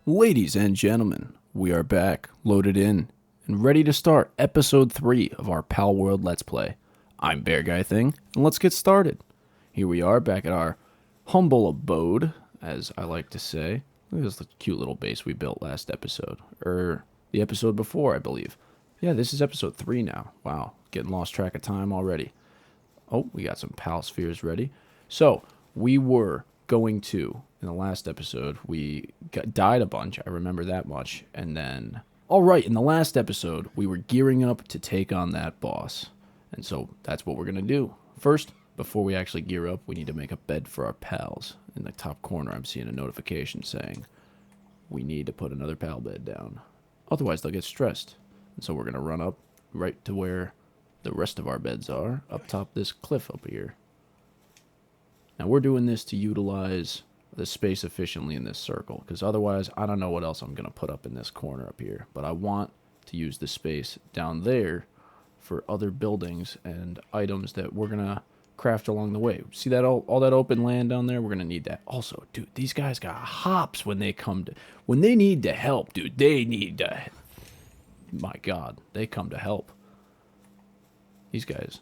Ladies and gentlemen, we are back, loaded in, and ready to start episode 3 of our Palworld Let's Play. I'm BearGuyThing, and let's get started. Here we are, back at our humble abode, as I like to say. Look at this cute little base we built last episode, or the episode before, I believe. Yeah, this is episode 3 now. Wow, getting lost track of time already. Oh, we got some pal spheres ready. So, we were going to, in the last episode, died a bunch. I remember that much. And then, all right, in the last episode, we were gearing up to take on that boss. And so that's what we're going to do. First, before we actually gear up, we need to make a bed for our pals. In the top corner, I'm seeing a notification saying we need to put another pal bed down. Otherwise, they'll get stressed. And so we're going to run up right to where the rest of our beds are, up top this cliff up here. Now we're doing this to utilize the space efficiently in this circle, because otherwise I don't know what else I'm going to put up in this corner up here. But I want to use the space down there for other buildings and items that we're going to craft along the way. See that all that open land down there? We're going to need that. Also, dude, these guys got hops when they need to help, dude. They need to, my God, they come to help. These guys,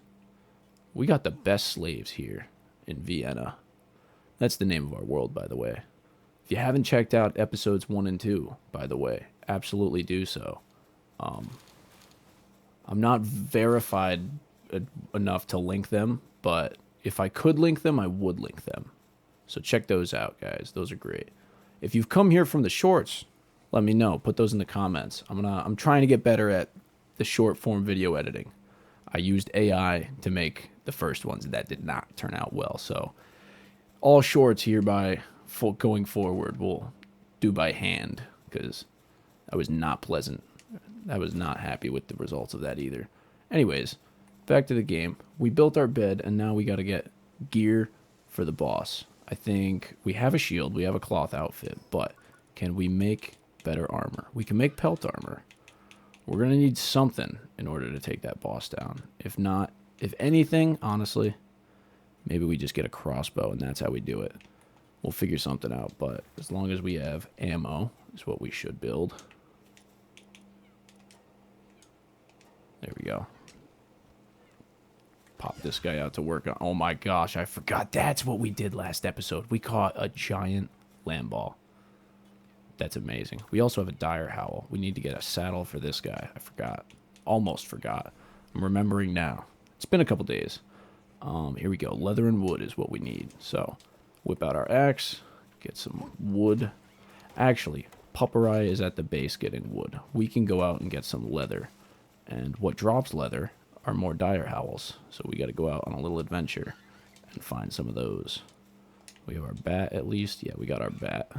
we got the best slaves here in Vienna. That's the name of our world, by the way. If you haven't checked out episodes 1 and 2, by the way, absolutely do so. I'm not verified enough to link them, but if I could link them, I would link them. So check those out, guys. Those are great. If you've come here from the shorts, let me know. Put those in the comments. I'm trying to get better at the short form video editing. I used AI to make the first ones, and that did not turn out well. So all shorts hereby going forward will do by hand, because that was not pleasant. I was not happy with the results of that either. Anyways, back to the game. We built our bed, and now we got to get gear for the boss. I think we have a shield, we have a cloth outfit, but can we make better armor? We can make pelt armor. We're going to need something in order to take that boss down. If not, if anything, honestly, maybe we just get a crossbow and that's how we do it. We'll figure something out, but as long as we have ammo is what we should build. There we go. Pop this guy out to work on. Oh my gosh, I forgot. That's what we did last episode. We caught a giant land ball. That's amazing. We also have a dire howl. We need to get a saddle for this guy. I forgot. Almost forgot. I'm remembering now. It's been a couple days. Here we go. Leather and wood is what we need. So, whip out our axe. Get some wood. Actually, Pupperai is at the base getting wood. We can go out and get some leather. And what drops leather are more dire howls. So we got to go out on a little adventure and find some of those. We have our bat at least. Yeah, we got our bat.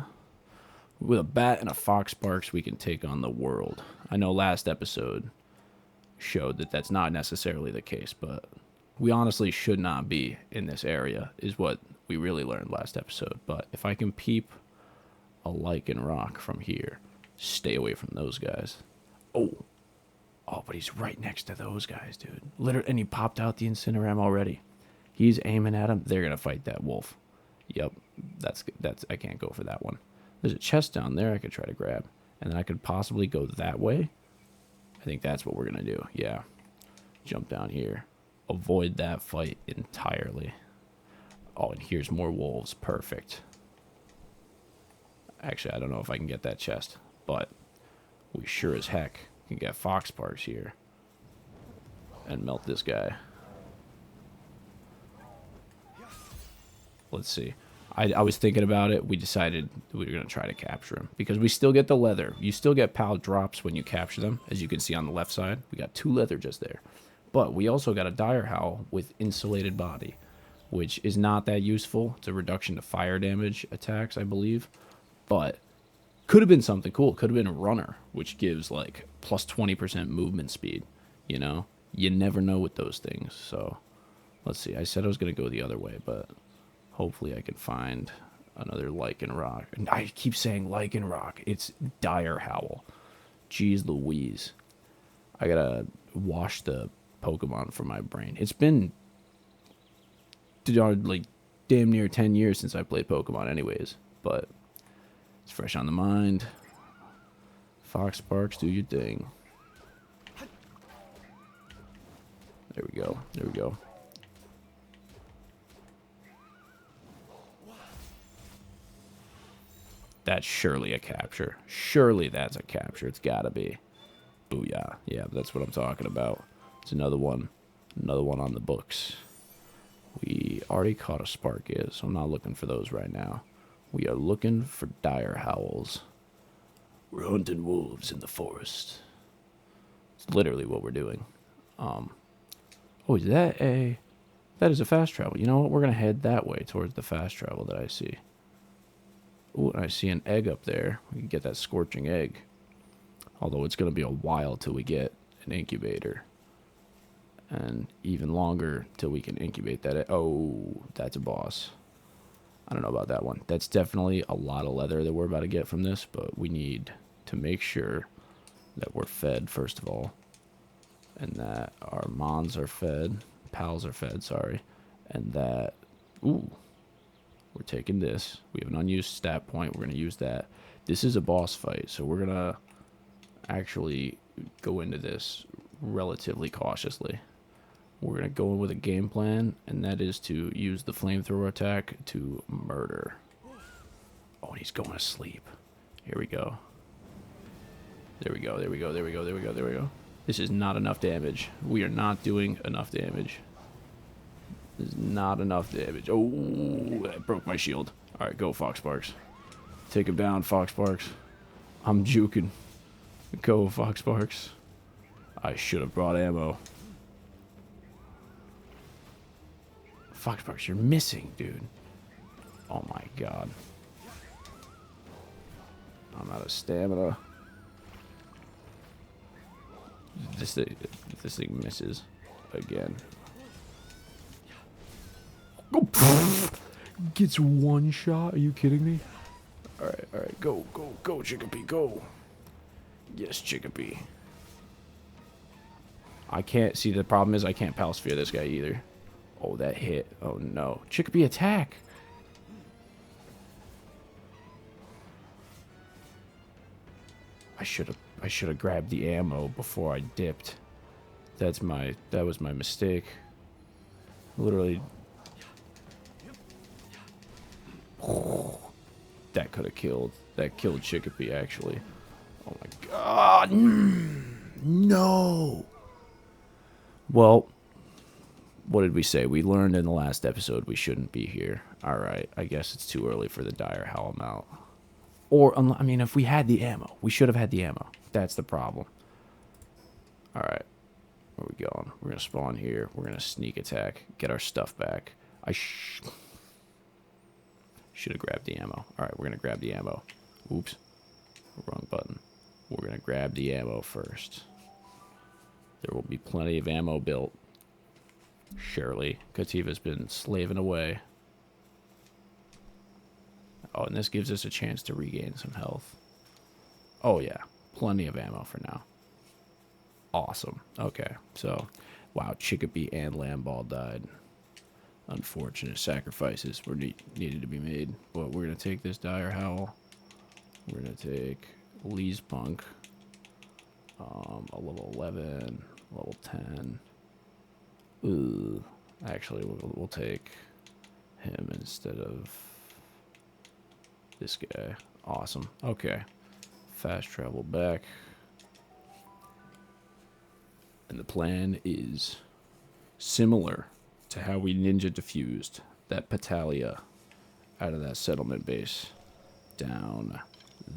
With a bat and a fox sparks, we can take on the world. I know last episode showed that that's not necessarily the case, but we honestly should not be in this area, is what we really learned last episode. But if I can peep a lichen rock from here, stay away from those guys. Oh, but he's right next to those guys, dude. Literally, and he popped out the Incineram already. He's aiming at him. They're gonna fight that wolf. Yep, that's I can't go for that one. There's a chest down there I could try to grab. And then I could possibly go that way. I think that's what we're going to do. Yeah. Jump down here. Avoid that fight entirely. Oh, and here's more wolves. Perfect. Actually, I don't know if I can get that chest. But we sure as heck can get fox sparks here. And melt this guy. Let's see. I was thinking about it. We decided we were going to try to capture him. Because we still get the leather. You still get pal drops when you capture them. As you can see on the left side. We got 2 leather just there. But we also got a dire howl with insulated body. Which is not that useful. It's a reduction to fire damage attacks, I believe. But could have been something cool. Could have been a runner. Which gives like plus 20% movement speed. You know? You never know with those things. So let's see. I said I was going to go the other way. But hopefully I can find another lichen rock. And I keep saying lichen rock. It's dire howl. Jeez Louise. I gotta wash the Pokemon from my brain. It's been like damn near 10 years since I played Pokemon anyways. But it's fresh on the mind. Fox Sparks, do your thing. There we go. There we go. That's surely a capture. Surely that's a capture. It's gotta be. Booyah. Yeah, that's what I'm talking about. It's another one. Another one on the books. We already caught a Sparkis, so I'm not looking for those right now. We are looking for dire howls. We're hunting wolves in the forest. It's literally what we're doing. Oh, is that a... That is a fast travel. You know what? We're going to head that way towards the fast travel that I see. Ooh, and I see an egg up there. We can get that scorching egg. Although it's going to be a while till we get an incubator. And even longer till we can incubate that egg. Oh, that's a boss. I don't know about that one. That's definitely a lot of leather that we're about to get from this, but we need to make sure that we're fed, first of all. And that our mons are fed. Pals are fed, sorry. And that... Ooh. We're taking this. We have an unused stat point. We're going to use that. This is a boss fight, so we're going to actually go into this relatively cautiously. We're going to go in with a game plan, and that is to use the flamethrower attack to murder. Oh, and he's going to sleep. Here we go. There we go, there we go, there we go, there we go, there we go. This is not enough damage. We are not doing enough damage. This is not enough damage. Oh, that broke my shield. Alright, go, Fox Sparks. Take him down, Fox Sparks. I'm juking. Go, Fox Sparks. I should have brought ammo. Fox Sparks, you're missing, dude. Oh my god. I'm out of stamina. This thing misses again. Gets one shot? Are you kidding me? Alright, go, Chickapee, go. Yes, Chickapee. I can't see, the problem is I can't pal sphere this guy either. Oh, that hit. Oh no. Chickapee attack! I should have grabbed the ammo before I dipped. That was my mistake. Literally. That could have killed. That killed Chickapee, actually. Oh my god. No. Well, what did we say? We learned in the last episode we shouldn't be here. Alright, I guess it's too early for the dire howl out. Or, I mean, if we had the ammo. We should have had the ammo. That's the problem. Alright. Where are we going? We're going to spawn here. We're going to sneak attack. Get our stuff back. I should have grabbed the ammo. Alright, we're going to grab the ammo. Oops. Wrong button. We're going to grab the ammo first. There will be plenty of ammo built. Surely. Kativa's been slaving away. Oh, and this gives us a chance to regain some health. Oh, yeah. Plenty of ammo for now. Awesome. Okay, so, wow, Chickapee and Lamball died. Unfortunate sacrifices were needed to be made. But we're going to take this dire howl. We're going to take Lee's Punk. A level 11, level 10. Ooh. Actually, we'll take him instead of this guy. Awesome. Okay. Fast travel back. And the plan is similar to how we ninja diffused that Patalia out of that settlement base down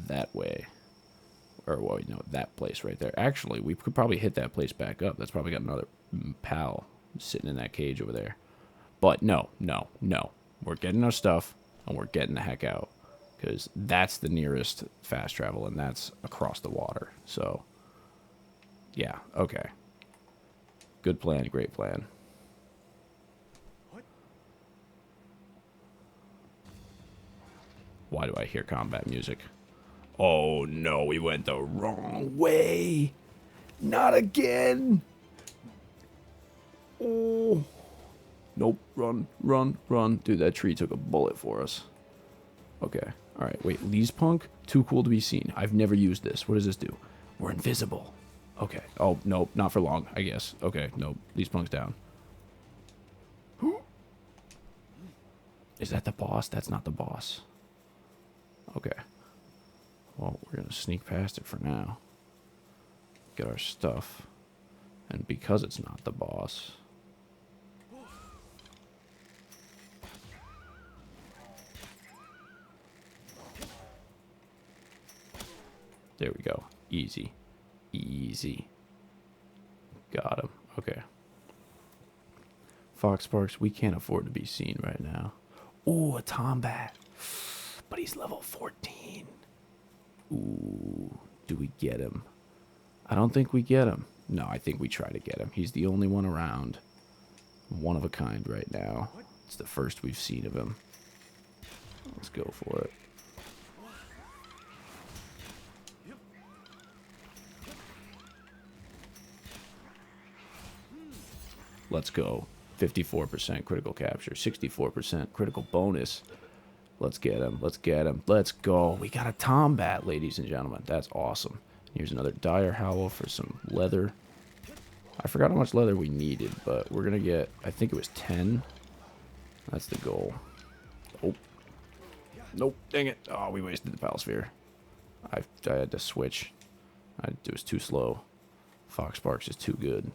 that way. Or, well, you know, that place right there. Actually, we could probably hit that place back up. That's probably got another pal sitting in that cage over there. But no. We're getting our stuff, and we're getting the heck out. Because that's the nearest fast travel, and that's across the water. So, yeah, okay. Good plan, great plan. Why do I hear combat music? Oh no, we went the wrong way. Not again. Oh. Nope, run. Dude, that tree took a bullet for us. Okay, Alright, wait. Lee's Punk? Too cool to be seen. I've never used this. What does this do? We're invisible. Okay. Oh, no. Not for long, I guess. Okay, no. Lee's Punk's down. Is that the boss? That's not the boss. Okay. Well, we're going to sneak past it for now. Get our stuff. And because it's not the boss... There we go. Easy. Easy. Got him. Okay. Fox Sparks, we can't afford to be seen right now. Ooh, a Tombat. But he's level 14. Ooh, do we get him? I don't think we get him. No, I think we try to get him. He's the only one around. One of a kind right now. It's the first we've seen of him. Let's go for it. Let's go. 54% critical capture, 64% critical bonus. Let's get him. Let's get him. Let's go. We got a Tombat, ladies and gentlemen. That's awesome. Here's another Dire Howl for some leather. I forgot how much leather we needed, but we're going to get, I think it was 10. That's the goal. Oh. Nope. Dang it. Oh, we wasted the Pal Sphere. I had to switch. It was too slow. Fox Sparks is too good.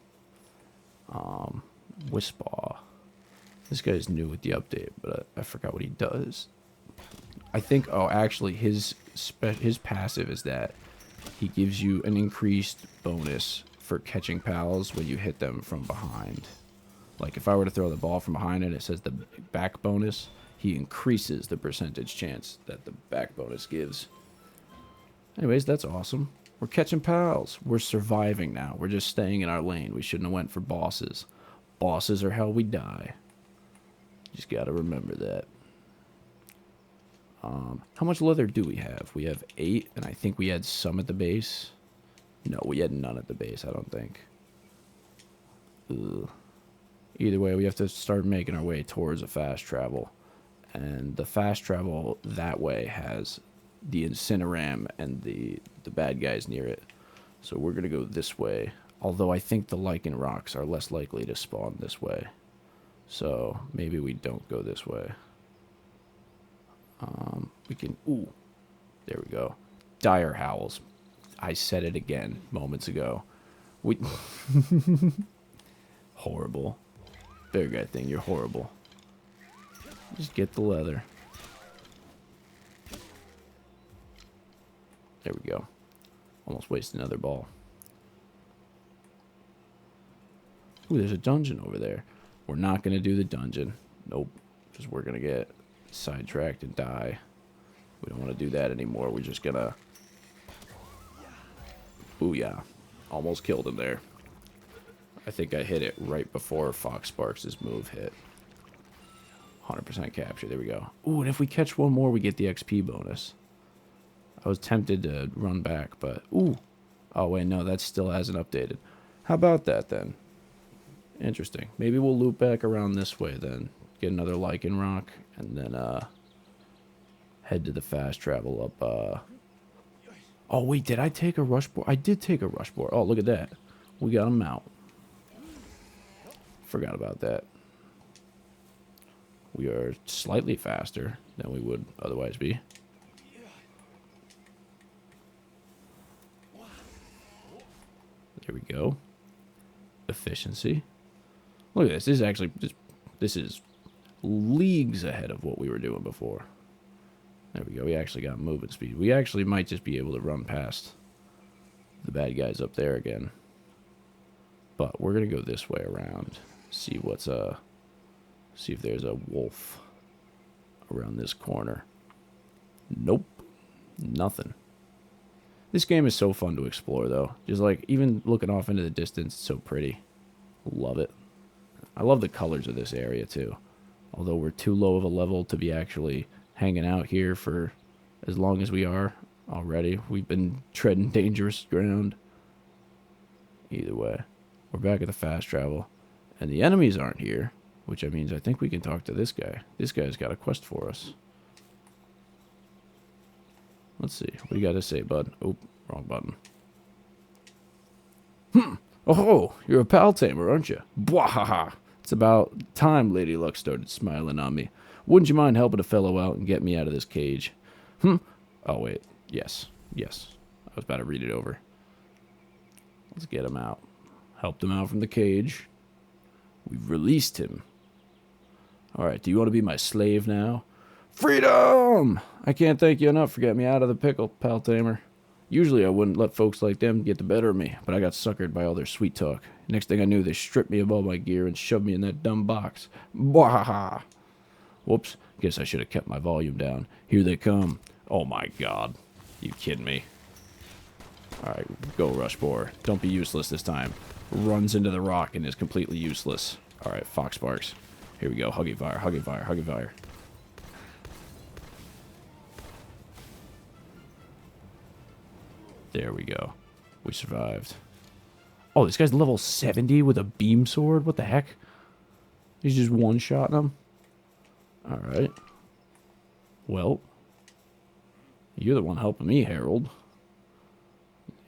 Wispaw. This guy's new with the update, but I forgot what he does. I think, oh, actually, his passive is that he gives you an increased bonus for catching pals when you hit them from behind. Like, if I were to throw the ball from behind it says the back bonus, he increases the percentage chance that the back bonus gives. Anyways, that's awesome. We're catching pals. We're surviving now. We're just staying in our lane. We shouldn't have went for bosses. Bosses are how we die. Just gotta remember that. How much leather do we have? We have 8, and I think we had some at the base. No, we had none at the base, I don't think. Ugh. Either way, we have to start making our way towards a fast travel. And the fast travel that way has the Incineram and the bad guys near it. So we're going to go this way. Although I think the Lichen Rocks are less likely to spawn this way. So maybe we don't go this way. We can... Ooh. There we go. Dire Howls. I said it again moments ago. We... Horrible. BearGuyThing, you're horrible. Just get the leather. There we go. Almost wasted another ball. Ooh, there's a dungeon over there. We're not going to do the dungeon. Nope. Because we're going to get sidetracked and die. We don't want to do that anymore. We're just going to... Booyah. Almost killed him there. I think I hit it right before Fox Sparks' move hit. 100% capture. There we go. Ooh, and if we catch one more, we get the XP bonus. I was tempted to run back, but... Ooh. Oh, wait, no, that still hasn't updated. How about that, then? Interesting. Maybe we'll loop back around this way, then. Get another Lichen Rock, and then, head to the fast travel up, Oh, wait, did I take a rush board? I did take a rush board. Oh, look at that. We got him out. Forgot about that. We are slightly faster than we would otherwise be. There we go. Efficiency. Look at this. This is actually this is leagues ahead of what we were doing before. There we go. We actually got movement speed. We actually might just be able to run past the bad guys up there again. But we're gonna go this way around. See what's see if there's a wolf around this corner. Nope. Nothing. This game is so fun to explore, though. Just like, even looking off into the distance, it's so pretty. Love it. I love the colors of this area, too. Although we're too low of a level to be actually hanging out here for as long as we are already. We've been treading dangerous ground. Either way, we're back at the fast travel. And the enemies aren't here, which means I think we can talk to this guy. This guy's got a quest for us. Let's see. What do you got to say, bud? Oh, wrong button. Oh, you're a pal tamer, aren't you? Bwahaha. It's about time Lady Luck started smiling on me. Wouldn't you mind helping a fellow out and get me out of this cage? Oh, wait. Yes. Yes. I was about to read it over. Let's get him out. Helped him out from the cage. We've released him. Alright, do you want to be my slave now? Freedom! I can't thank you enough for getting me out of the pickle, pal tamer. Usually I wouldn't let folks like them get the better of me, but I got suckered by all their sweet talk. Next thing I knew, they stripped me of all my gear and shoved me in that dumb box. Bwahaha! Whoops, guess I should have kept my volume down. Here they come. Oh my god. You kidding me? Alright, go Rushbore. Don't be useless this time. Runs into the rock and is completely useless. Alright, Fox Sparks. Here we go. Huggy fire, huggy fire, huggy fire. There we go. We survived. Oh, this guy's level 70 with a beam sword? What the heck? He's just one-shotting him? Alright. Well. You're the one helping me, Harold.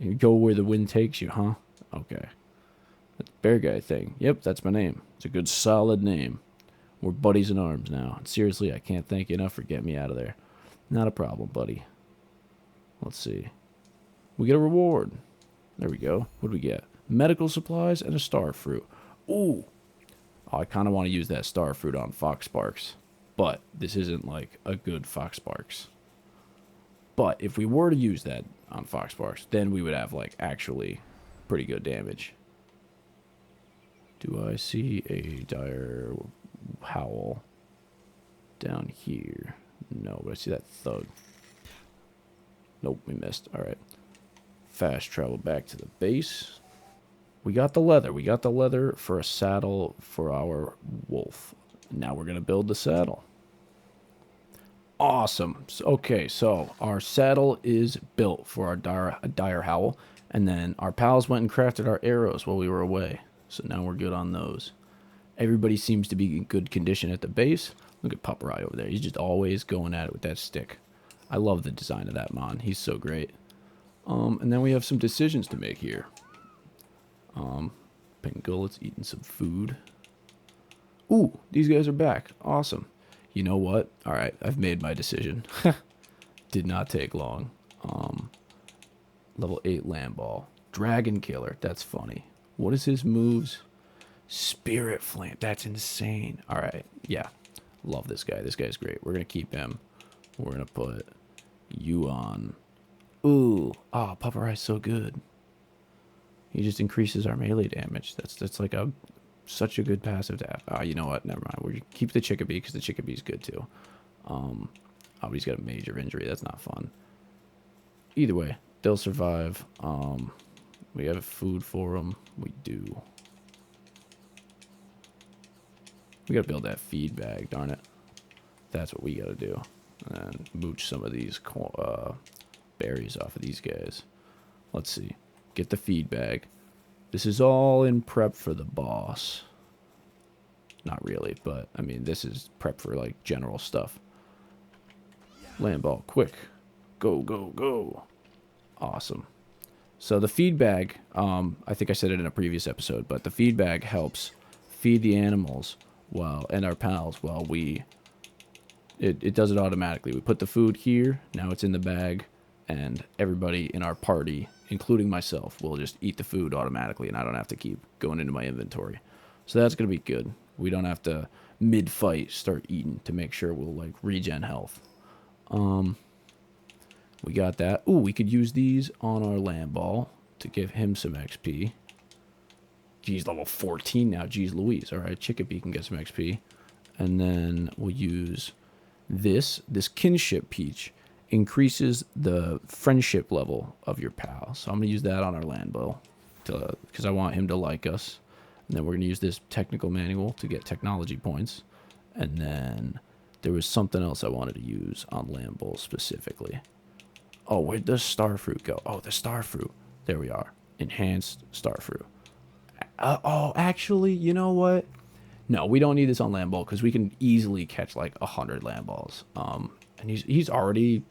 You go where the wind takes you, huh? Okay. That's BearGuyThing. Yep, that's my name. It's a good, solid name. We're buddies in arms now. And seriously, I can't thank you enough for getting me out of there. Not a problem, buddy. Let's see. We get a reward. There we go. What do we get? Medical supplies and a star fruit. Ooh. Oh, I kind of want to use that star fruit on Fox Sparks. But this isn't like a good Fox Sparks. But if we were to use that on Fox Sparks, then we would have like actually pretty good damage. Do I see a dire howl down here? No, but I see that thug. Nope, we missed. Alright. Fast travel back to the base. We got the leather. We got the leather for a saddle for our wolf. Now we're going to build the saddle. Awesome. Okay, so our saddle is built for our dire howl. And then our pals went and crafted our arrows while we were away. So now we're good on those. Everybody seems to be in good condition at the base. Look at Paparai over there. He's just always going at it with that stick. I love the design of that Mon. He's so great. And then we have some decisions to make here. Pangullet's eating some food. Ooh, these guys are back. Awesome. You know what? Alright, I've made my decision. Did not take long. Level 8 land ball. Dragon killer. That's funny. What is his moves? Spirit flame. That's insane. Alright, yeah. Love this guy. This guy's great. We're going to keep him. We're going to put you on. Ooh. Oh, Paparai's so good. He just increases our melee damage. That's like such a good passive to have. Ah, you know what? Never mind. We're going to keep the Chickabee because the Chickabee's good too. Oh, he's got a major injury. That's not fun. Either way, they'll survive. We have food for them. We do. We gotta build that feed bag, darn it. That's what we gotta do. And mooch some of these berries off of these guys. Let's see. Get the feed bag. This is all in prep for the boss. Not really, but I mean, this is prep for like general stuff. Land ball, quick. Go, go, go. Awesome. So the feed bag, I think I said it in a previous episode, but the feed bag helps feed the animals and our pals while it does it automatically. We put the food here, now it's in the bag, and everybody in our party, including myself, will just eat the food automatically, and I don't have to keep going into my inventory. So that's going to be good. We don't have to, mid-fight, start eating to make sure we'll, like, regen health. We got that. Ooh, we could use these on our land ball to give him some XP. He's level 14 now. Jeez Louise. All right, Chickabee can get some XP. And then we'll use this. This kinship peach increases the friendship level of your pal. So I'm going to use that on our land ball because I want him to like us. And then we're going to use this technical manual to get technology points. And then there was something else I wanted to use on land ball specifically. Oh, where'd the starfruit go? Oh, the starfruit. There we are. Enhanced starfruit. Oh, actually, you know what? No, we don't need this on land ball because we can easily catch like 100 land balls. And he's already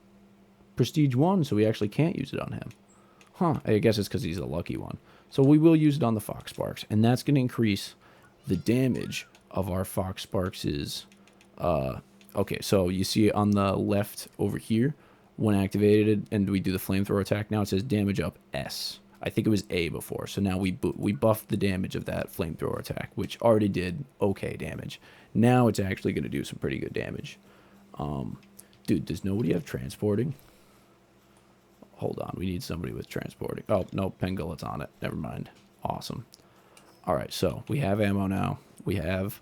Prestige 1, so we actually can't use it on him. Huh, I guess it's because he's a lucky one. So we will use it on the Fox Sparks, and that's going to increase the damage of our Fox Sparks' okay, so you see on the left over here, when activated and we do the flamethrower attack, now it says damage up S. I think it was A before, so now we buffed the damage of that flamethrower attack, which already did okay damage. Now it's actually going to do some pretty good damage. Dude, does nobody have transporting? Hold on, we need somebody with transporting. Oh, no, Pengullet's on it. Never mind. Awesome. All right, so we have ammo now. We have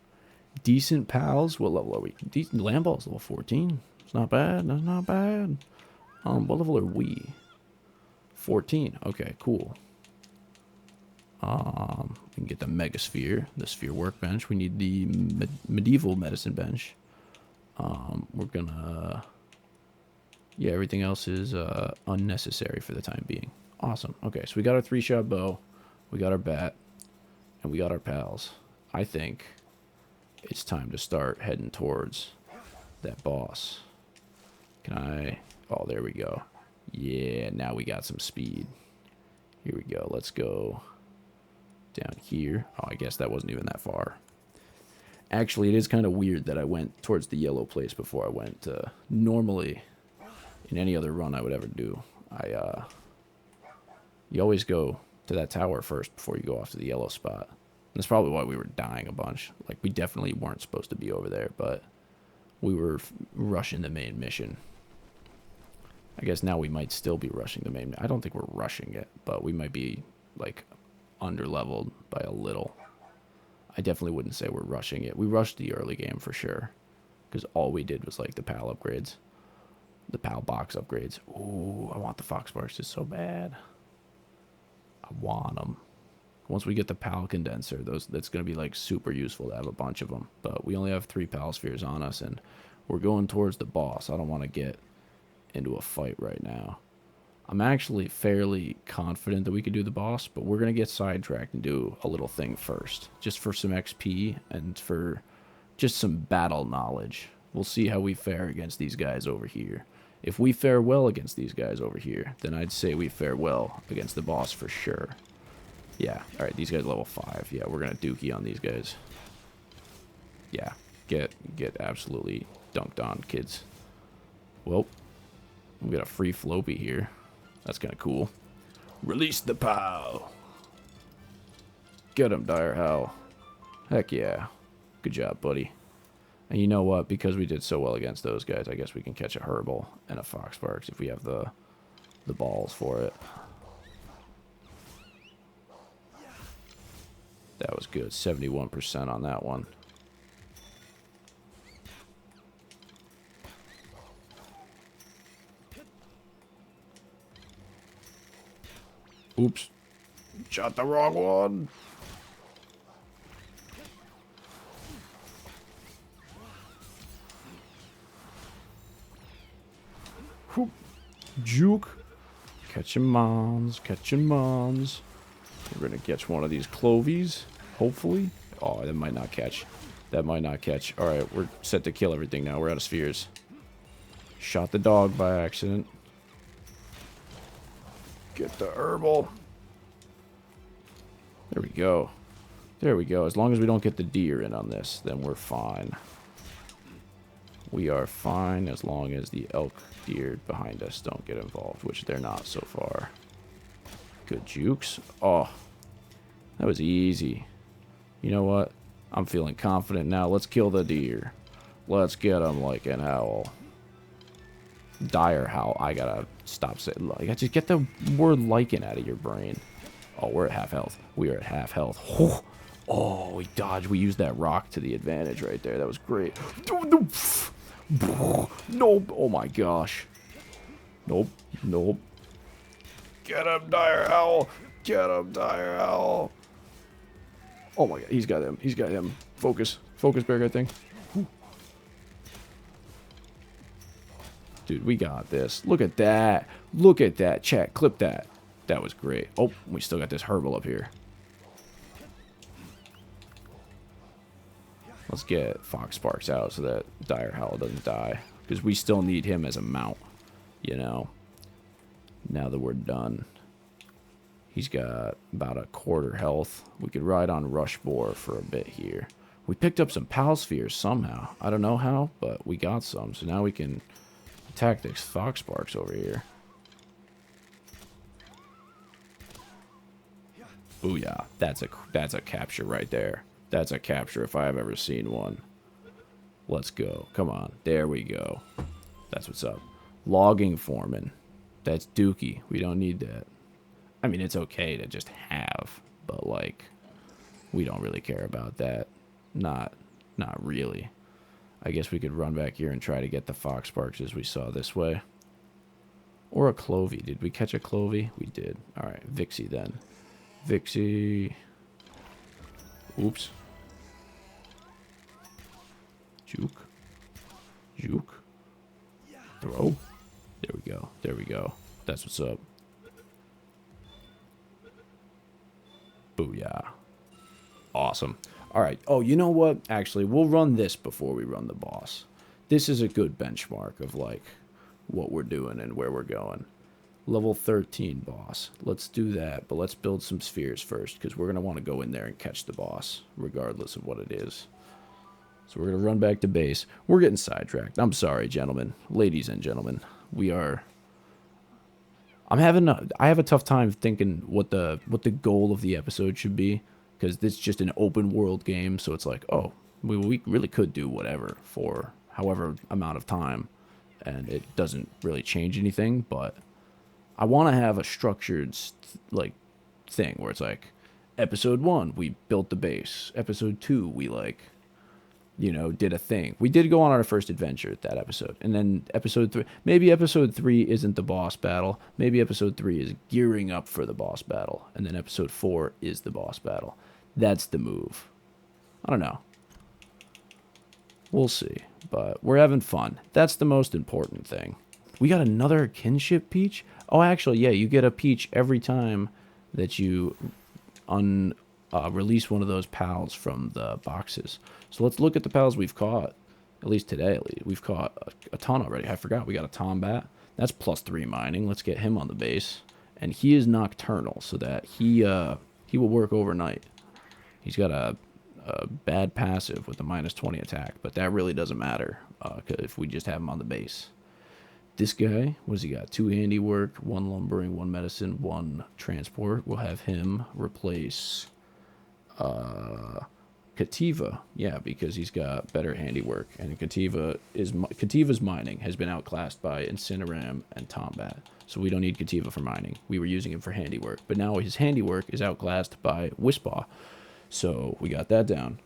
decent pals. What level are we? Decent Lamball's level 14. It's not bad. That's not bad. What level are we? 14. Okay, cool. We can get the Megasphere, the Sphere Workbench. We need the Medieval Medicine Bench. We're gonna... Yeah, everything else is unnecessary for the time being. Awesome. Okay, so we got our 3-shot bow, we got our bat, and we got our pals. I think it's time to start heading towards that boss. Can I... Oh, there we go. Yeah, now we got some speed. Here we go. Let's go down here. Oh, I guess that wasn't even that far. Actually, it is kind of weird that I went towards the yellow place before I went to... Normally, in any other run I would ever do, you always go to that tower first before you go off to the yellow spot. And that's probably why we were dying a bunch. Like, we definitely weren't supposed to be over there, but we were rushing the main mission. I guess now we might still be rushing the main... I don't think we're rushing it, but we might be, like, under-leveled by a little. I definitely wouldn't say we're rushing it. We rushed the early game for sure, because all we did was, like, the PAL upgrades. The PAL box upgrades. Ooh, I want the Fox Sparks just so bad. I want them. Once we get the PAL condenser, that's going to be, like, super useful to have a bunch of them. But we only have 3 PAL spheres on us, and we're going towards the boss. I don't want to get into a fight right now. I'm actually fairly confident that we could do the boss, but we're going to get sidetracked and do a little thing first, just for some XP and for just some battle knowledge. We'll see how we fare against these guys over here. If we fare well against these guys over here, then I'd say we fare well against the boss for sure. Yeah, alright, these guys level 5. Yeah, we're going to dookie on these guys. Yeah, get absolutely dunked on, kids. Well, we got a free Floppy here. That's kind of cool. Release the PAL. Get him, Dire Howl. Heck yeah. Good job, buddy. And you know what? Because we did so well against those guys, I guess we can catch a Herbal and a Fox Sparks if we have the balls for it. That was good. 71% on that one. Oops. Shot the wrong one. Whoop. Juke. Catching mons. Catching mons. We're going to catch one of these clovies. Hopefully. Oh, that might not catch. That might not catch. Alright, we're set to kill everything now. We're out of spheres. Shot the dog by accident. Get the herbal. There we go. There we go. As long as we don't get the deer in on this, then we're fine. We are fine as long as the elk deer behind us don't get involved, which they're not so far. Good jukes. Oh, that was easy. You know what? I'm feeling confident now. Let's kill the deer. Let's get him like an owl. Dire Howl. I gotta stop saying like. Just get the word lichen out of your brain. Oh, we're at half health. We are at half health. Oh, we dodged. We used that rock to the advantage right there. That was great. Nope. Oh my gosh. Nope. Nope. Get him, Dire Howl. Get him, Dire Howl. Oh my god. He's got him. He's got him. Focus. Focus, BearGuyThing. Dude, we got this. Look at that. Look at that. Chat, clip that. That was great. Oh, we still got this herbal up here. Let's get Fox Sparks out so that Dire Howl doesn't die. Because we still need him as a mount. You know? Now that we're done. He's got about a quarter health. We could ride on Rush Boar for a bit here. We picked up some Pal Spheres somehow. I don't know how, but we got some. So now we can attack this Fox Sparks over here. Booyah. That's a capture right there. That's a capture if I have ever seen one. Let's go. Come on. There we go. That's what's up. Logging Foreman. That's Dookie. We don't need that. I mean, it's okay to just have, but, like, we don't really care about that. Not really. I guess we could run back here and try to get the Fox Sparks as we saw this way. Or a Clovey. Did we catch a Clovey? We did. Alright, Vixie then. Vixie. Oops. Juke. Juke. Throw. There we go. There we go. That's what's up. Booyah. Awesome. Alright. Oh, you know what? Actually, we'll run this before we run the boss. This is a good benchmark of, like, what we're doing and where we're going. Level 13 boss. Let's do that, but let's build some spheres first, because we're going to want to go in there and catch the boss, regardless of what it is. So we're going to run back to base. We're getting sidetracked. I'm sorry, gentlemen. Ladies and gentlemen. We are... I have a tough time thinking what the goal of the episode should be, because this is just an open world game, so it's like, oh, we really could do whatever for however amount of time, and it doesn't really change anything, but I want to have a structured, like, thing where it's like, episode 1, we built the base. Episode 2, we, like, you know, did a thing. We did go on our first adventure at that episode. And then episode 3, maybe episode 3 isn't the boss battle. Maybe episode 3 is gearing up for the boss battle. And then episode 4 is the boss battle. That's the move. I don't know. We'll see. But we're having fun. That's the most important thing. We got another kinship peach? Oh, actually, yeah, you get a peach every time that you release one of those pals from the boxes. So let's look at the pals we've caught. At least today, we've caught a ton already. I forgot we got a Tombat. That's +3 mining. Let's get him on the base. And he is nocturnal, so that he will work overnight. He's got a bad passive with a -20 attack, but that really doesn't matter if we just have him on the base. This guy, what does he got? 2 handiwork, 1 lumbering, 1 medicine, 1 transport. We'll have him replace Kativa. Yeah, because he's got better handiwork. And Kativa's mining has been outclassed by Incineram and Tombat. So we don't need Kativa for mining. We were using him for handiwork. But now his handiwork is outclassed by Wispaw. So we got that down.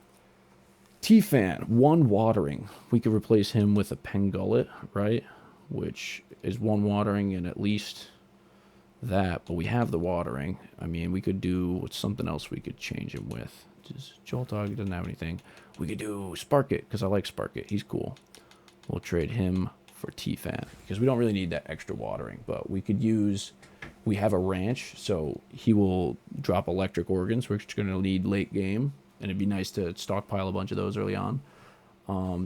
T-Fan, 1 watering. We could replace him with a Pengullet, right? Which is 1 watering and at least that. But we have the watering. I mean, we could do what's something else we could change him with. Just Joltog doesn't have anything. We could do Sparkit, because I like Sparkit. He's cool. We'll trade him for T-Fan, because we don't really need that extra watering. But we could use... We have a ranch, so he will drop electric organs, which are going to need late game. And it'd be nice to stockpile a bunch of those early on.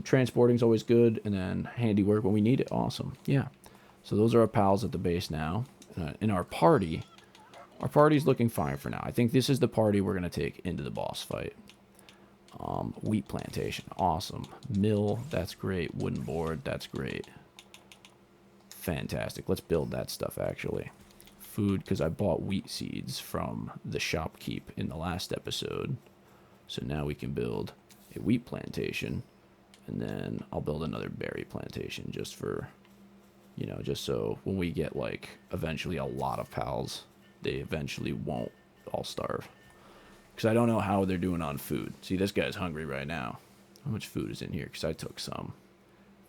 Transporting's always good, and then handiwork when we need it. Awesome. Yeah. So those are our pals at the base now. In our party's looking fine for now. I think this is the party we're going to take into the boss fight. Wheat plantation. Awesome. Mill. That's great. Wooden board. That's great. Fantastic. Let's build that stuff, actually. Food, because I bought wheat seeds from the shopkeep in the last episode. So now we can build a wheat plantation. And then I'll build another berry plantation just for, you know, just so when we get, like, eventually a lot of pals, they eventually won't all starve. Because I don't know how they're doing on food. See, this guy's hungry right now. How much food is in here? Because I took some.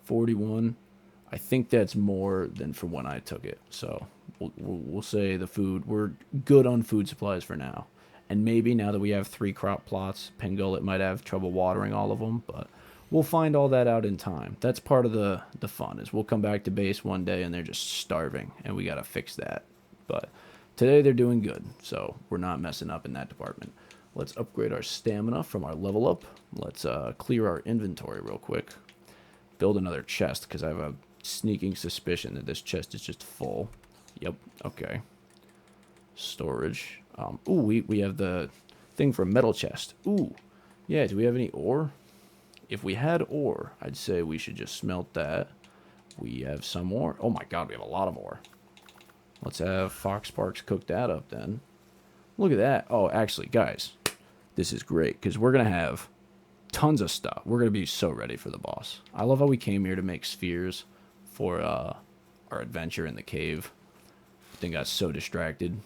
41. I think that's more than for when I took it. So we'll say the food, we're good on food supplies for now. And maybe now that we have 3 crop plots, Pengullet might have trouble watering all of them, but we'll find all that out in time. That's part of the fun, is we'll come back to base one day and they're just starving, and we got to fix that. But today they're doing good, so we're not messing up in that department. Let's upgrade our stamina from our level up. Let's clear our inventory real quick. Build another chest, because I have a sneaking suspicion that this chest is just full. Yep. Okay. Storage. Ooh, we have the thing for a metal chest. Ooh. Yeah, do we have any ore? If we had ore, I'd say we should just smelt that. We have some more. Oh my god, we have a lot of ore. Let's have Fox Sparks cook that up then. Look at that. Oh, actually, guys, this is great because we're going to have tons of stuff. We're going to be so ready for the boss. I love how we came here to make spheres for our adventure in the cave. Then got so distracted.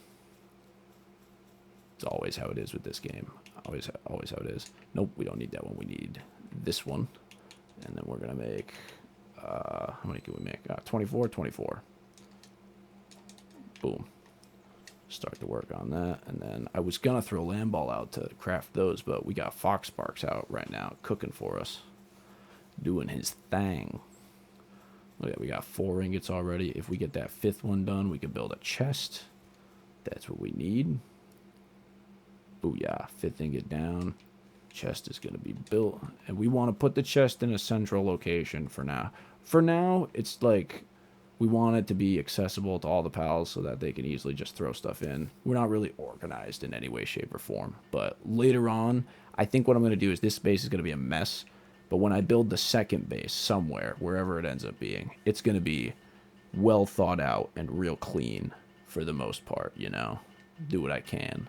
It's always how it is with this game. Always how it is. Nope, we don't need that one. We need this one. And then we're going to make... how many can we make? 24, 24. Boom. Start to work on that. And then I was going to throw land ball out to craft those, but we got Fox Sparks out right now cooking for us. Doing his thing. Look at that, we got 4 ingots already. If we get that 5th one done, we can build a chest. That's what we need. Booyah. 5th ingot down. Chest is going to be built. And we want to put the chest in a central location for now. For now, it's like... we want it to be accessible to all the pals so that they can easily just throw stuff in. We're not really organized in any way, shape, or form. But later on, I think what I'm going to do is this base is going to be a mess. But when I build the second base somewhere, wherever it ends up being, it's going to be well thought out and real clean for the most part, you know? Do what I can.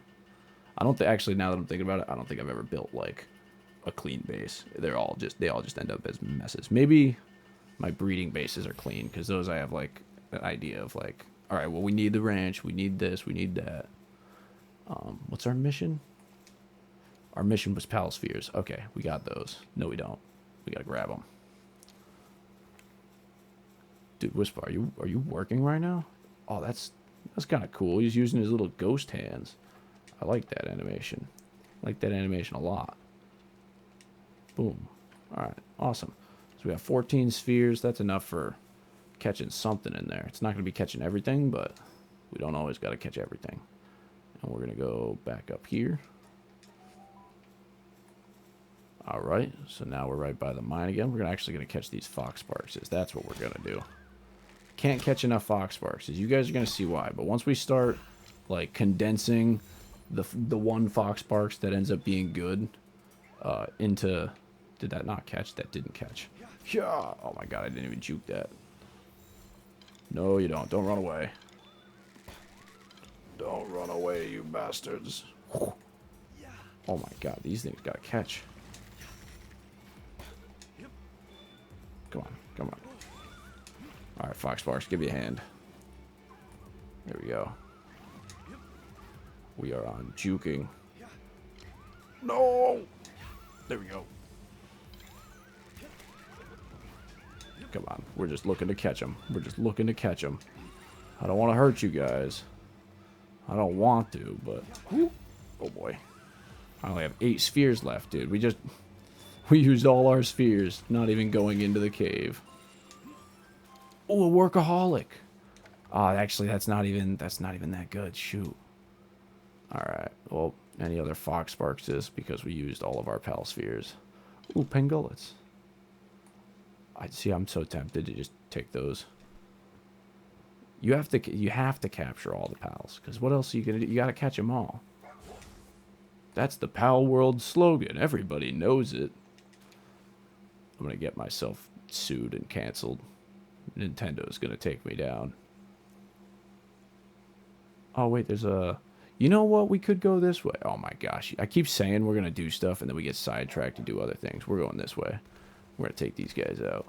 I don't think, actually, now that I'm thinking about it, I don't think I've ever built, like, a clean base. They all just end up as messes. Maybe... my breeding bases are clean, because those I have, like, an idea of, like, alright, well, we need the ranch, we need this, we need that. What's our mission? Our mission was Pal Spheres. Okay, we got those. No, we don't. We gotta grab them. Dude, Whisper, are you working right now? Oh, that's kind of cool. He's using his little ghost hands. I like that animation. I like that animation a lot. Boom. Alright, awesome. We have 14 spheres. That's enough for catching something in there. It's not going to be catching everything, but we don't always got to catch everything. And we're going to go back up here. All right. So now we're right by the mine again. We're actually going to catch these Fox Sparks. That's what we're going to do. Can't catch enough Fox Sparks. You guys are going to see why. But once we start like condensing the one Fox Sparks that ends up being good into... did that not catch? That didn't catch. Yeah. Oh my god, I didn't even juke that. No, you don't. Don't run away. Don't run away, you bastards. Oh my god, these things gotta catch. Come on, come on. Alright, Fox Sparks, give me a hand. There we go. We are on juking. No! There we go. Come on, we're just looking to catch them. We're just looking to catch them. I don't want to hurt you guys. I don't want to, but... oh boy. I only have 8 spheres left, dude. We used all our spheres, not even going into the cave. Oh, a workaholic. Oh, actually, that's not even that good. Shoot. Alright, well, any other Fox Sparks is because we used all of our pal spheres. Ooh, pengullets. I'm so tempted to just take those. You have to capture all the pals, because what else are you gonna do? You gotta catch them all. That's the Palworld slogan. Everybody knows it. I'm gonna get myself sued and canceled. Nintendo's gonna take me down. Oh wait, there's a... you know what? We could go this way. Oh my gosh. I keep saying we're gonna do stuff and then we get sidetracked to do other things. We're going this way. We're gonna take these guys out.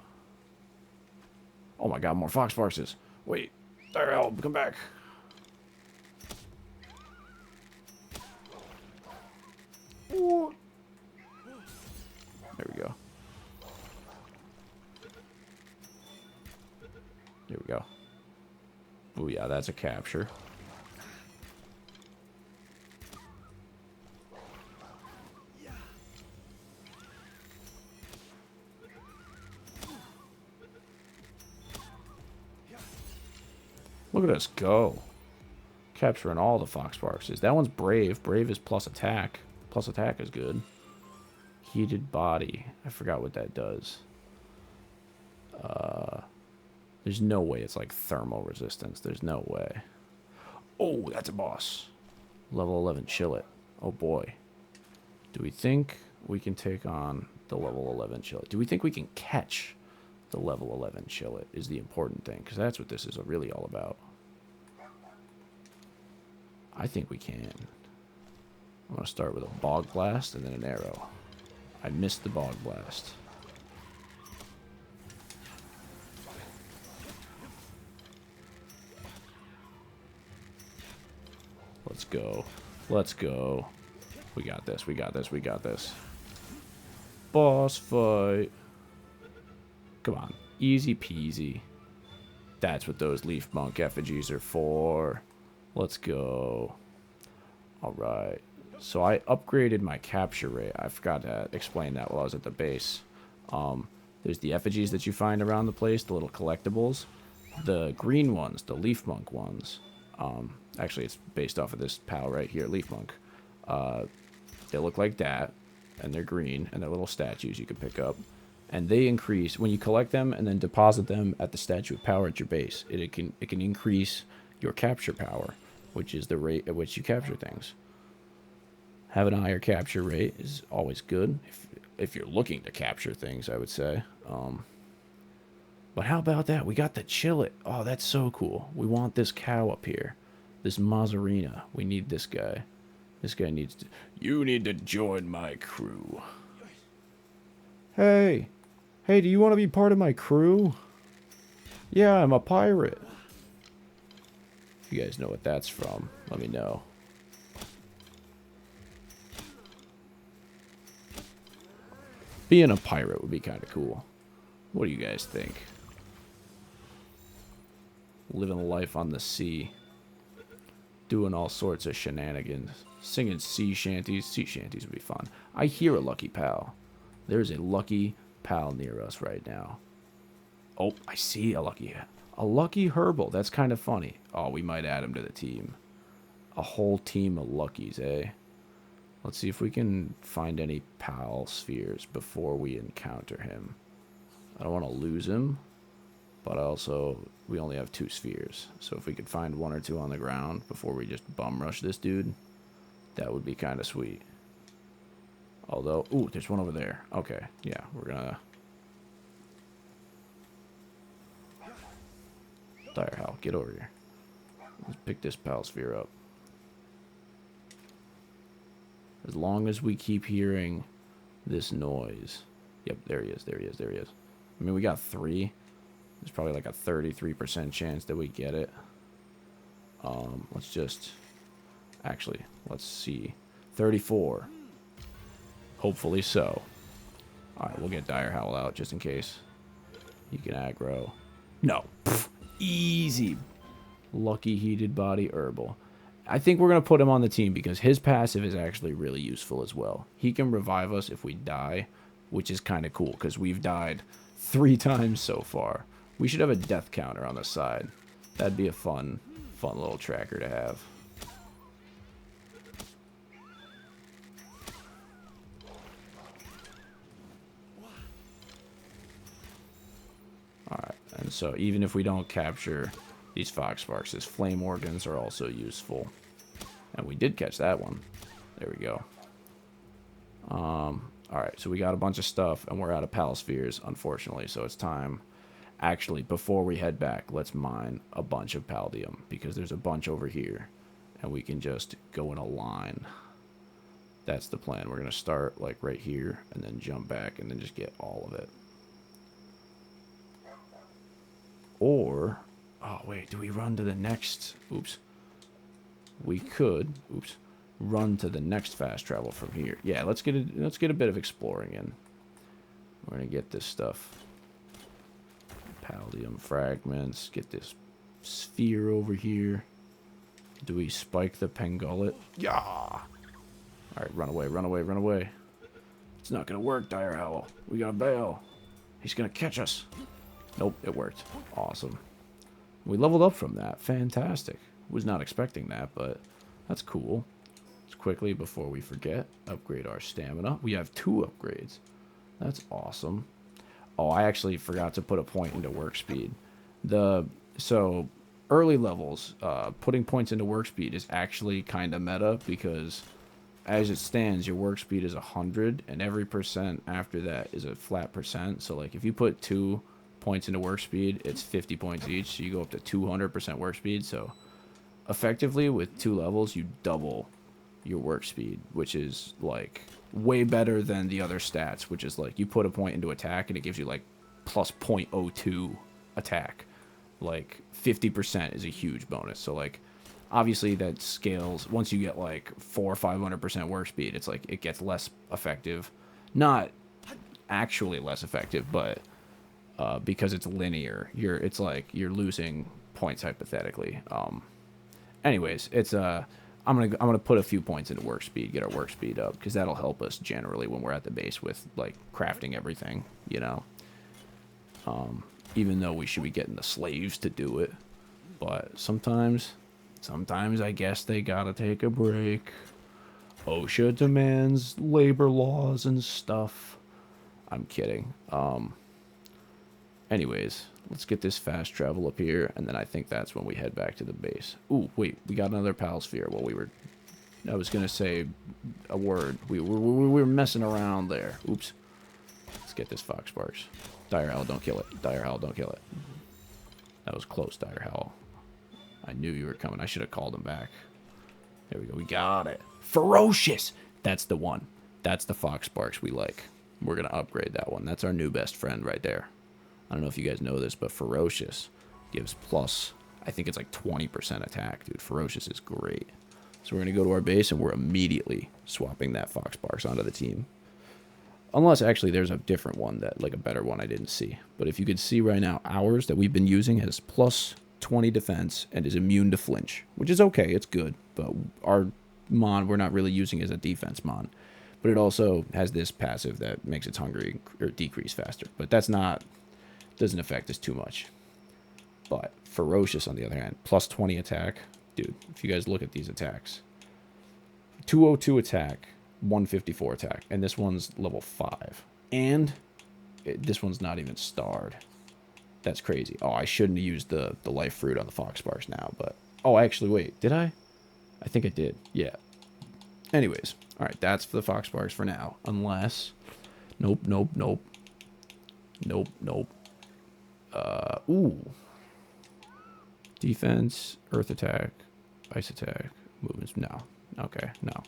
Oh my god, more Fox Sparks. Wait. There, hell, come back. Ooh. There we go. There we go. Oh yeah, that's a capture. Look at us go. Capturing all the Fox Sparks. That one's Brave. Brave is plus attack. Plus attack is good. Heated body. I forgot what that does. There's no way it's like thermal resistance. There's no way. Oh, that's a boss. Level 11 Chillet. Oh boy. Do we think we can take on the level 11 Chillet? Do we think we can catch the level 11 Chillet is the important thing, because that's what this is really all about. I think we can. I'm going to start with a Bog Blast and then an arrow. I missed the Bog Blast. Let's go. Let's go. We got this. We got this. We got this. Boss fight. Come on. Easy peasy. That's what those leaf monk effigies are for. Let's go. Alright. So I upgraded my capture rate. I forgot to explain that while I was at the base. There's the effigies that you find around the place, the little collectibles. The green ones, the leaf monk ones. Actually, it's based off of this pal right here, leaf monk. They look like that, and they're green, and they're little statues you can pick up. And they increase when you collect them and then deposit them at the statue of power at your base. It can increase your capture power, which is the rate at which you capture things. Having a higher capture rate is always good if you're looking to capture things, I would say. But how about that? We got the Chillet. Oh, that's so cool. We want this cow up here. This Mazzarina. We need this guy. This guy needs to... You need to join my crew. Hey. Hey, do you want to be part of my crew? Yeah, I'm a pirate. If you guys know what that's from, let me know. Being a pirate would be kind of cool. What do you guys think? Living a life on the sea. Doing all sorts of shenanigans. Singing sea shanties. Sea shanties would be fun. I hear a lucky pal. There's a lucky pal near us right now. Oh, I see a lucky herbal. That's kind of funny. Oh, we might add him to the team. A whole team of luckies, eh? Let's see if we can find any pal spheres before we encounter him. I don't want to lose him, but also we only have 2 spheres. So if we could find 1 or 2 on the ground before we just bum rush this dude, that would be kind of sweet. Although, ooh, there's one over there. Okay, yeah, we're gonna... Dire Hal, get over here. Let's pick this pal sphere up. As long as we keep hearing this noise. Yep, there he is, there he is, there he is. I mean, we got 3. There's probably like a 33% chance that we get it. Let's just... Actually, let's see. 34. Hopefully so. Alright, we'll get Dire Howl out just in case. He can aggro. No. Pfft, easy. Lucky Heated Body Herbal. I think we're going to put him on the team because his passive is actually really useful as well. He can revive us if we die, which is kind of cool because we've died 3 times so far. We should have a death counter on the side. That'd be a fun little tracker to have. Alright, and so even if we don't capture these Fox Sparks, his flame organs are also useful. And we did catch that one. There we go. Alright, so we got a bunch of stuff, and we're out of pal spheres, unfortunately, so it's time. Actually, before we head back, let's mine a bunch of Paldium, because there's a bunch over here, and we can just go in a line. That's the plan. We're going to start, like, right here, and then jump back, and then just get all of it. Or, oh wait, do we run to the next, oops. We could, oops, run to the next fast travel from here. Yeah, let's get a bit of exploring in. We're going to get this stuff. Paldium fragments, get this sphere over here. Do we spike the Pengullet? Yeah! Alright, run away, run away, run away. It's not going to work, Dire Howl. We got to bail. He's going to catch us. Nope, it worked. Awesome. We leveled up from that. Fantastic. Was not expecting that, but that's cool. Let's quickly, before we forget, upgrade our stamina. We have 2 upgrades. That's awesome. Oh, I actually forgot to put a point into work speed. So early levels, putting points into work speed is actually kind of meta because as it stands, your work speed is 100, and every percent after that is a flat percent. So like if you put 2 points into work speed, it's 50 points each. So you go up to 200% work speed. So effectively with 2 levels, you double your work speed, which is like way better than the other stats, which is like you put a point into attack and it gives you like plus 0.02 attack. Like 50% is a huge bonus. So like obviously that scales once you get like 400 or 500% work speed. It's like it gets less effective, not actually less effective, but because it's linear, it's like you're losing points hypothetically. Anyways, it's I'm gonna put a few points into work speed, get our work speed up, because that'll help us generally when we're at the base with like crafting everything, you know. Even though we should be getting the slaves to do it, but sometimes I guess they gotta take a break. OSHA demands labor laws and stuff. I'm kidding. Anyways, let's get this fast travel up here, and then I think that's when we head back to the base. Ooh, wait, we got another pal sphere while we were... I was going to say a word. We were messing around there. Oops. Let's get this Fox Sparks. Dire Howl, don't kill it. Dire Howl, don't kill it. That was close, Dire Howl. I knew you were coming. I should have called him back. There we go. We got it. Ferocious! That's the one. That's the Fox Sparks we like. We're going to upgrade that one. That's our new best friend right there. I don't know if you guys know this, but Ferocious gives plus, I think it's like 20% attack, dude. Ferocious is great. So we're going to go to our base, and we're immediately swapping that Fox Sparks onto the team. Unless, actually, there's a different one, that like a better one I didn't see. But if you could see right now, ours that we've been using has plus 20 defense and is immune to flinch, which is okay. It's good. But our mon, we're not really using as a defense mon. But it also has this passive that makes its hungry or decrease faster. But that's not... doesn't affect us too much. But Ferocious, on the other hand, plus 20 attack. Dude, if you guys look at these attacks. 202 attack, 154 attack. And this one's level 5. And this one's not even starred. That's crazy. Oh, I shouldn't have used the life fruit on the Fox Sparks now. But, oh, actually, wait. Did I? I think I did. Yeah. Anyways. Alright, that's for the Fox Sparks for now. Unless... Nope, nope, nope. Nope, nope. Ooh. Defense, earth attack, ice attack, movements. No. Okay, no.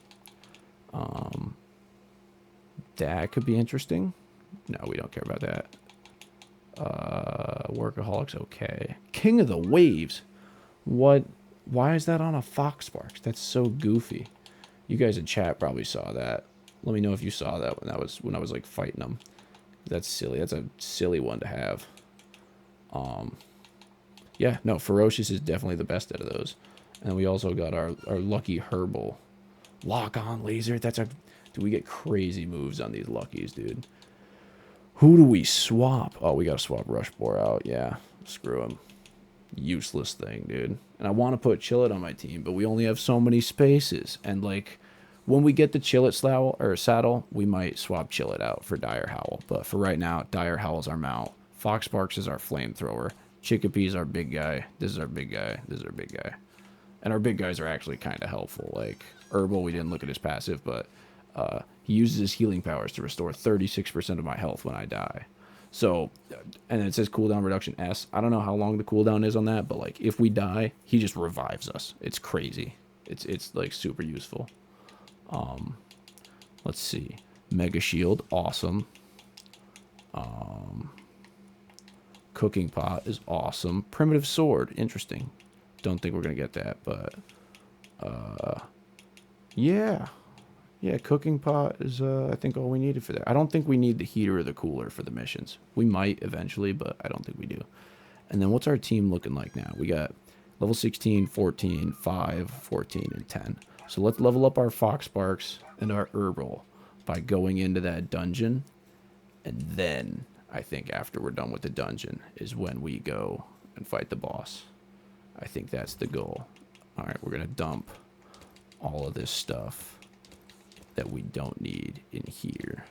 That could be interesting. No, we don't care about that. Workaholics, okay. King of the Waves. What? Why is that on a Fox Sparks? That's so goofy. You guys in chat probably saw that. Let me know if you saw that when I was like fighting them. That's silly. That's a silly one to have. Yeah, no, Ferocious is definitely the best out of those. And we also got our lucky Herbal. Lock on laser. That's our... Do we get crazy moves on these luckies, dude? Who do we swap? Oh, we gotta swap Rush Boar out. Yeah, screw him. Useless thing, dude. And I want to put Chillet on my team, but we only have so many spaces. And, like, when we get the Chillet saddle, we might swap Chillet out for Dire Howl. But for right now, Dire Howl is our mount. Fox Sparks is our flamethrower. Chickapee's our big guy. This is our big guy. This is our big guy. And our big guys are actually kind of helpful. Like, Herbal, we didn't look at his passive, but he uses his healing powers to restore 36% of my health when I die. So, and it says cooldown reduction S. I don't know how long the cooldown is on that, but, like, if we die, he just revives us. It's crazy. It's like, super useful. Let's see. Mega Shield, awesome. Cooking Pot is awesome. Primitive Sword, interesting. Don't think we're going to get that, but... yeah. Yeah, Cooking Pot is, I think, all we needed for that. I don't think we need the heater or the cooler for the missions. We might eventually, but I don't think we do. And then what's our team looking like now? We got level 16, 14, 5, 14, and 10. So let's level up our Fox Sparks and our Herbal by going into that dungeon. And then, I think after we're done with the dungeon, is when we go and fight the boss. I think that's the goal. Alright, we're going to dump all of this stuff that we don't need in here.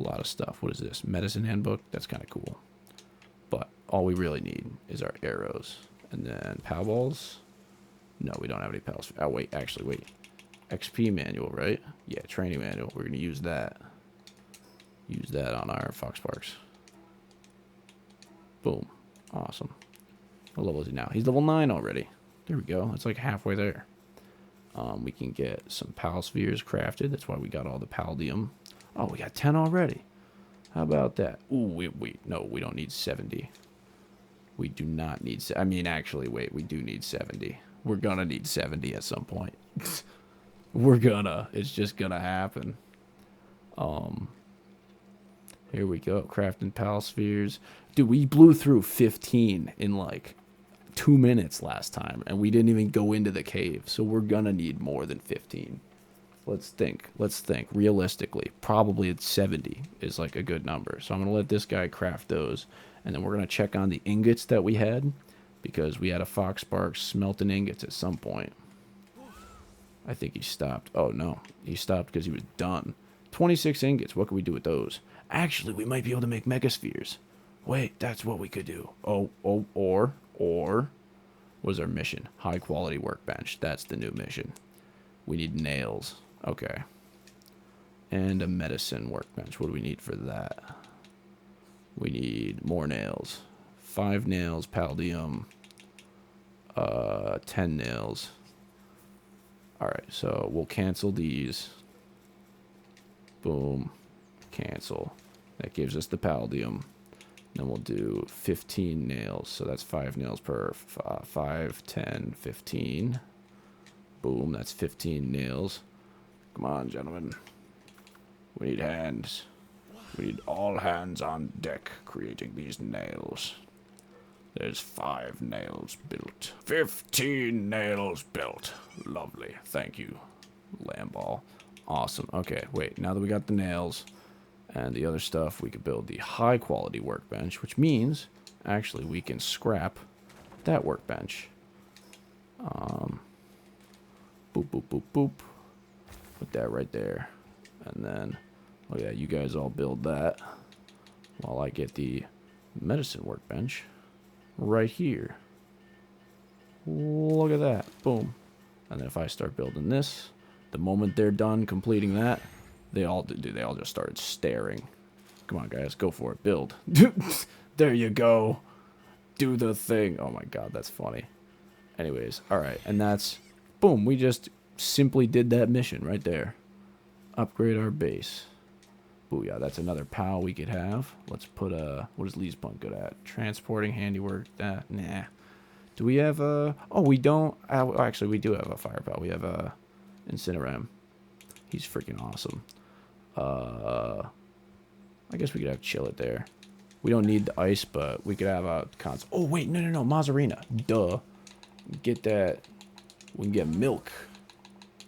A lot of stuff. What is this? Medicine handbook? That's kind of cool. But all we really need is our arrows. And then POW balls. No, we don't have any POWs. Oh, wait. Actually, wait. XP manual, right? Yeah, training manual. We're going to use that. Use that on our Fox Parks. Boom. Awesome. What level is he now? He's level 9 already. There we go. It's like halfway there. We can get some PAL spheres crafted. That's why we got all the Paldium. Oh, we got 10 already. How about that? Ooh, no, we don't need 70. We do not need... I mean, actually, wait. We do need 70. We're gonna need 70 at some point. We're gonna. It's just gonna happen. Here we go. Crafting PAL spheres. Dude, we blew through 15 in like 2 minutes last time, and we didn't even go into the cave, so we're gonna need more than 15. Let's think realistically. Probably it's 70 is like a good number, so I'm gonna let this guy craft those, and then we're gonna check on the ingots that we had, because we had a Fox Sparks smelting ingots at some point. I think he stopped. Oh no, he stopped because he was done. 26 ingots. What can we do with those? Actually, we might be able to make megaspheres. Wait, that's what we could do. Or was our mission? High quality workbench. That's the new mission. We need nails. Okay. And a medicine workbench. What do we need for that? We need more nails. 5 nails, Paldium. 10 nails. Alright, so we'll cancel these. Boom. Cancel. That gives us the Paldium. Then we'll do 15 nails. So that's 5 nails per 5, 10, 15. Boom, that's 15 nails. Come on, gentlemen. We need hands. We need all hands on deck creating these nails. There's 5 nails built. 15 nails built. Lovely. Thank you, Lamball. Awesome. Okay, wait. Now that we got the nails and the other stuff, we could build the high quality workbench, which means actually we can scrap that workbench. Boop, boop, boop, boop. Put that right there. And then, oh yeah, you guys all build that while I get the medicine workbench right here. Look at that. Boom. And then if I start building this, the moment they're done completing that, they all just started staring. Come on, guys, go for it. Build. There you go. Do the thing. Oh my god, that's funny. Anyways, all right, and that's boom. We just simply did that mission right there. Upgrade our base. Booyah, that's another POW we could have. Let's put what is Lee's Punk good at? Transporting, handiwork. Nah. Do we have a? Oh, we don't. Actually, we do have a fire POW. We have a Incineram. He's freaking awesome. I guess we could have Chill It there. We don't need the ice, but we could have a console. Oh wait, no, Mazzarina. Duh. Get that. We can get milk.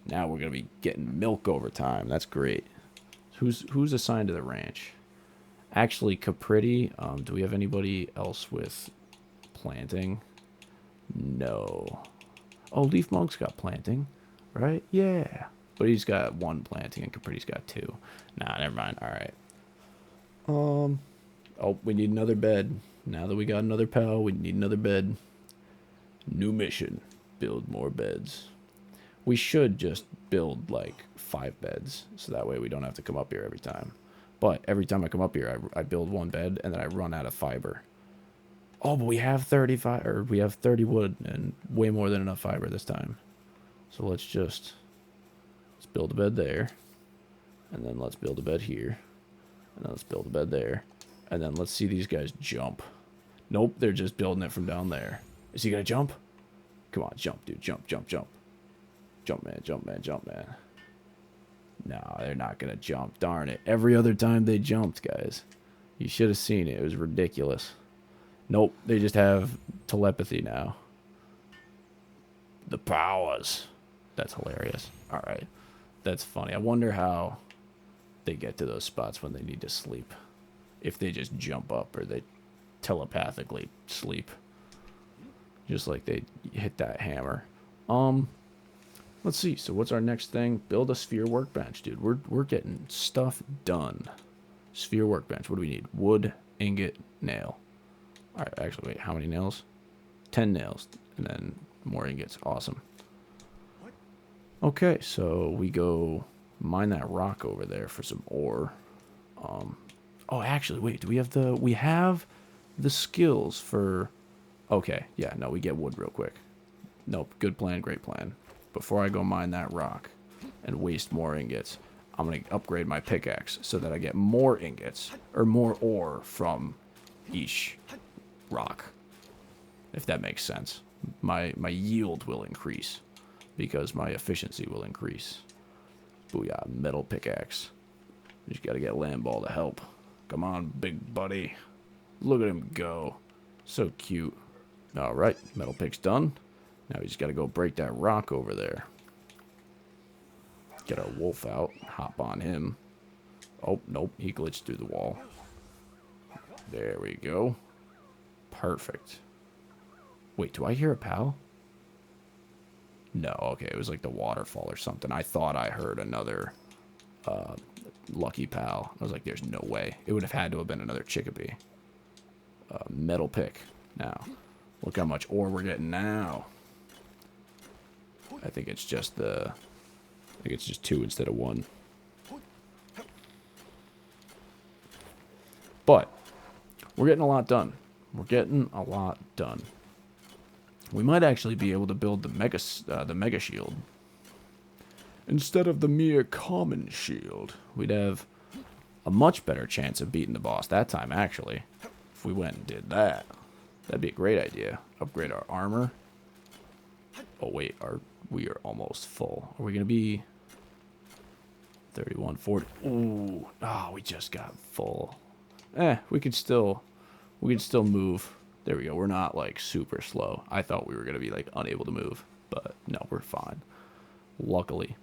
Now we're gonna be getting milk over time. That's great. Who's assigned to the ranch? Actually, Capriti. Do we have anybody else with planting? No. Oh, Leaf Monk's got planting, right? Yeah. But he's got 1 planting and Capriti's got 2. Nah, never mind. All right. Oh, we need another bed. Now that we got another POW, we need another bed. New mission. Build more beds. We should just build like 5 beds, so that way we don't have to come up here every time. But every time I come up here, I build 1 bed and then I run out of fiber. Oh, but we have 35, or we have 30 wood and way more than enough fiber this time. So let's build a bed there, and then let's build a bed here, and then let's build a bed there, and then let's see these guys jump. Nope, they're just building it from down there. Is he gonna jump? Come on, jump, dude, jump. Jump, man. No, they're not gonna jump, darn it. Every other time they jumped, guys. You should have seen it, it was ridiculous. Nope, they just have telepathy now. The powers. That's hilarious. Alright. That's funny. I wonder how they get to those spots when they need to sleep. If they just jump up or they telepathically sleep. Just like they hit that hammer. Let's see. So what's our next thing? Build a sphere workbench, dude. We're getting stuff done. Sphere workbench. What do we need? Wood, ingot, nail. All right, actually, wait. How many nails? 10 nails. And then more ingots. Awesome. Okay, so we go mine that rock over there for some ore. Oh, actually, wait. Do we have the... We have the skills for... Okay, yeah, no, we get wood real quick. Nope, good plan, great plan. Before I go mine that rock and waste more ingots, I'm going to upgrade my pickaxe so that I get more ingots, or more ore from each rock, if that makes sense. My yield will increase because my efficiency will increase. Booyah, metal pickaxe. You just got to get Lamball to help. Come on, big buddy. Look at him go. So cute. All right, metal pick's done. Now we just got to go break that rock over there. Get our wolf out. Hop on him. Oh, nope. He glitched through the wall. There we go. Perfect. Wait, do I hear a pal? No, okay. It was like the waterfall or something. I thought I heard another lucky pal. I was like, there's no way. It would have had to have been another chickabee. Metal pick. Now, look how much ore we're getting now. I think it's just the... I think it's just 2 instead of 1. But we're getting a lot done. We're getting a lot done. We might actually be able to build the mega shield instead of the mere common shield. We'd have a much better chance of beating the boss that time, actually, if we went and did that. That'd be a great idea. Upgrade our armor. Oh wait, we are almost full. Are we gonna be 31, 40? Ooh, oh, we just got full. We could still move. There we go. We're not like super slow. I thought we were gonna be like unable to move, but no, we're fine. Luckily,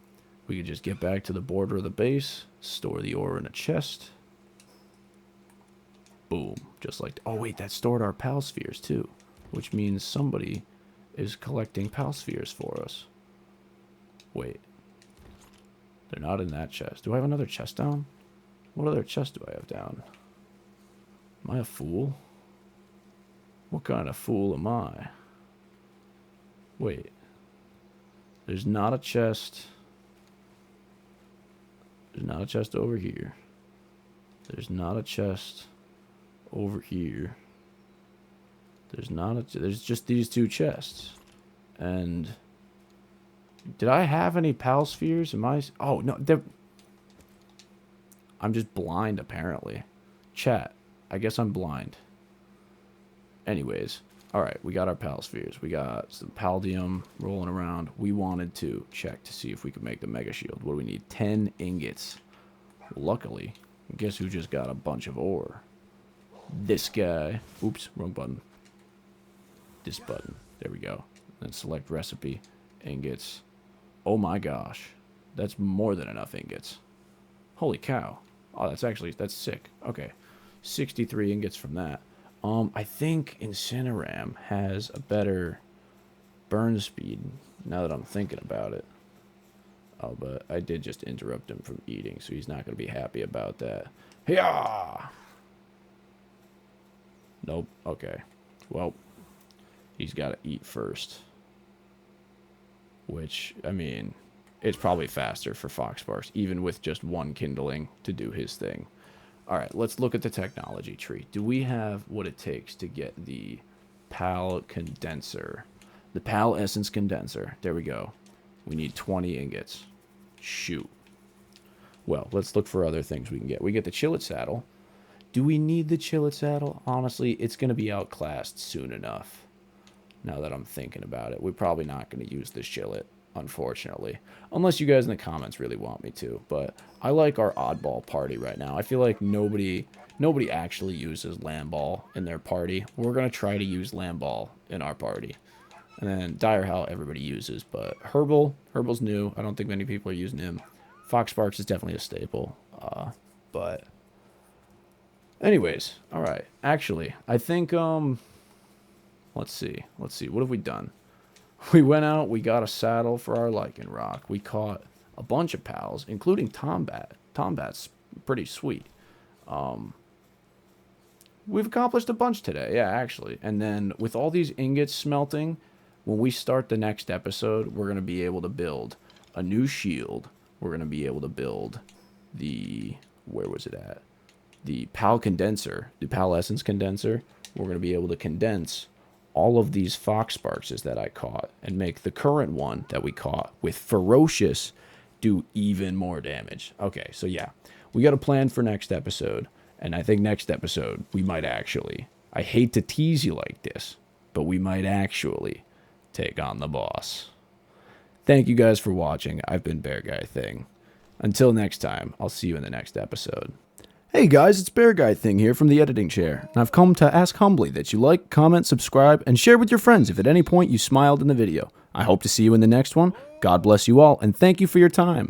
we could just get back to the border of the base, store the ore in a chest. Boom, just like. Oh wait, that stored our pal spheres too, which means somebody is collecting pal spheres for us. Wait. They're not in that chest. Do I have another chest down? What other chest do I have down? Am I a fool? What kind of fool am I? Wait. There's not a chest. There's not a chest over here. There's not a chest over here. There's just these 2 chests. And did I have any pal spheres? Oh no, I'm just blind apparently. Chat, I guess I'm blind. Anyways, all right, we got our pal spheres. We got some paldium rolling around. We wanted to check to see if we could make the mega shield. What do we need? 10 ingots. Luckily, guess who just got a bunch of ore? This guy. Oops, wrong button. This button. There we go. Then select recipe. Ingots. Oh my gosh. That's more than enough ingots. Holy cow. Oh, that's sick. Okay. 63 ingots from that. I think Incineram has a better burn speed, now that I'm thinking about it. Oh, but I did just interrupt him from eating, so he's not going to be happy about that. Hiya! Nope. Okay. Well, he's got to eat first. Which, I mean, it's probably faster for Foxparks, even with just 1 kindling to do his thing. Alright, let's look at the technology tree. Do we have what it takes to get the PAL condenser? The PAL essence condenser. There we go. We need 20 ingots. Shoot. Well, let's look for other things we can get. We get the Chillet saddle. Do we need the Chillet saddle? Honestly, it's going to be outclassed soon enough. Now that I'm thinking about it. We're probably not going to use the Chillet, unfortunately. Unless you guys in the comments really want me to. But I like our oddball party right now. I feel like nobody actually uses Lamball in their party. We're going to try to use Lamball in our party. And then Dire Hell everybody uses. But Herbal's new. I don't think many people are using him. Foxparks is definitely a staple. But anyways, alright. Actually, I think, let's see. What have we done? We went out, we got a saddle for our Lichen Rock. We caught a bunch of pals, including Tombat. Tombat's pretty sweet. We've accomplished a bunch today, yeah, actually. And then with all these ingots smelting, when we start the next episode, we're going to be able to build a new shield. We're going to be able to build the, where was it at? The PAL condenser, the PAL essence condenser. We're going to be able to condense all of these fox sparks that I caught and make the current one that we caught with ferocious do even more damage. Okay, so yeah, we got a plan for next episode. And I think next episode, we might actually, I hate to tease you like this, but we might actually take on the boss. Thank you guys for watching. I've been BearGuyThing. Until next time, I'll see you in the next episode. Hey guys, it's BearGuyThing here from the editing chair, and I've come to ask humbly that you like, comment, subscribe, and share with your friends if at any point you smiled in the video. I hope to see you in the next one. God bless you all, and thank you for your time.